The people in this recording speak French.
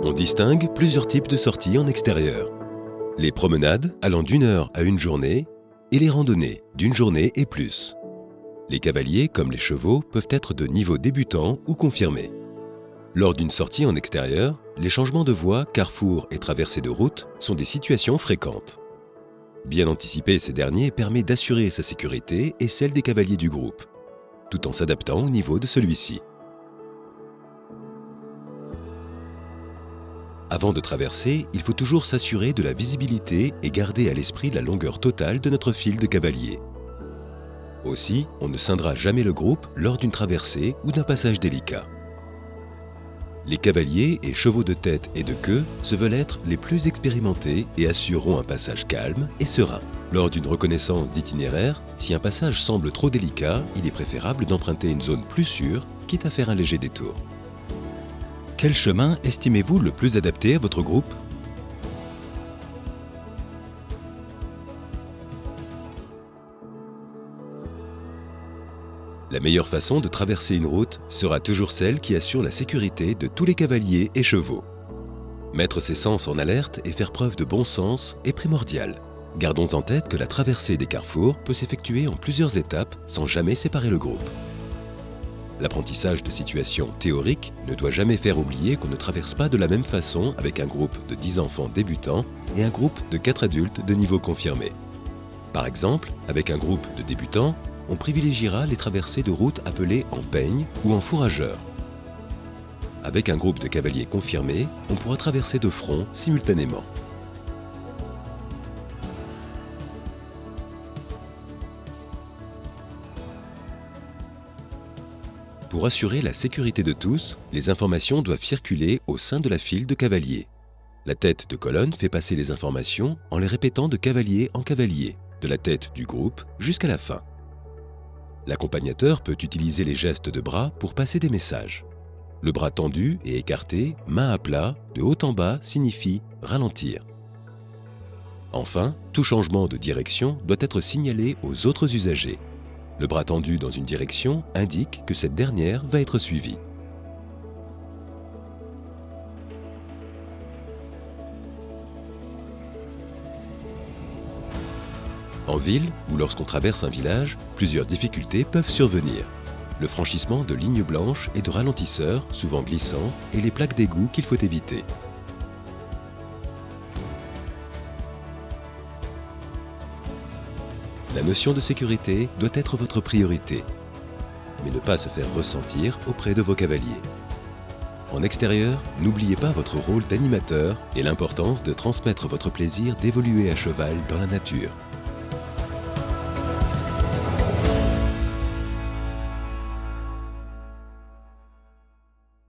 On distingue plusieurs types de sorties en extérieur. Les promenades allant d'1 heure à 1 journée et les randonnées d'1 journée et plus. Les cavaliers, comme les chevaux, peuvent être de niveau débutant ou confirmé. Lors d'une sortie en extérieur, les changements de voie, carrefours et traversées de route sont des situations fréquentes. Bien anticiper ces derniers permet d'assurer sa sécurité et celle des cavaliers du groupe, tout en s'adaptant au niveau de celui-ci. Avant de traverser, il faut toujours s'assurer de la visibilité et garder à l'esprit la longueur totale de notre file de cavaliers. Aussi, on ne scindera jamais le groupe lors d'une traversée ou d'un passage délicat. Les cavaliers et chevaux de tête et de queue se veulent être les plus expérimentés et assureront un passage calme et serein. Lors d'une reconnaissance d'itinéraire, si un passage semble trop délicat, il est préférable d'emprunter une zone plus sûre, quitte à faire un léger détour. Quel chemin estimez-vous le plus adapté à votre groupe ? La meilleure façon de traverser une route sera toujours celle qui assure la sécurité de tous les cavaliers et chevaux. Mettre ses sens en alerte et faire preuve de bon sens est primordial. Gardons en tête que la traversée des carrefours peut s'effectuer en plusieurs étapes sans jamais séparer le groupe. L'apprentissage de situations théoriques ne doit jamais faire oublier qu'on ne traverse pas de la même façon avec un groupe de 10 enfants débutants et un groupe de 4 adultes de niveau confirmé. Par exemple, avec un groupe de débutants, on privilégiera les traversées de route appelées en peigne ou en fourrageur. Avec un groupe de cavaliers confirmés, on pourra traverser de front simultanément. Pour assurer la sécurité de tous, les informations doivent circuler au sein de la file de cavaliers. La tête de colonne fait passer les informations en les répétant de cavalier en cavalier, de la tête du groupe jusqu'à la fin. L'accompagnateur peut utiliser les gestes de bras pour passer des messages. Le bras tendu et écarté, main à plat, de haut en bas signifie ralentir. Enfin, tout changement de direction doit être signalé aux autres usagers. Le bras tendu dans une direction indique que cette dernière va être suivie. En ville ou lorsqu'on traverse un village, plusieurs difficultés peuvent survenir. Le franchissement de lignes blanches et de ralentisseurs, souvent glissants, et les plaques d'égout qu'il faut éviter. La notion de sécurité doit être votre priorité, mais ne pas se faire ressentir auprès de vos cavaliers. En extérieur, n'oubliez pas votre rôle d'animateur et l'importance de transmettre votre plaisir d'évoluer à cheval dans la nature.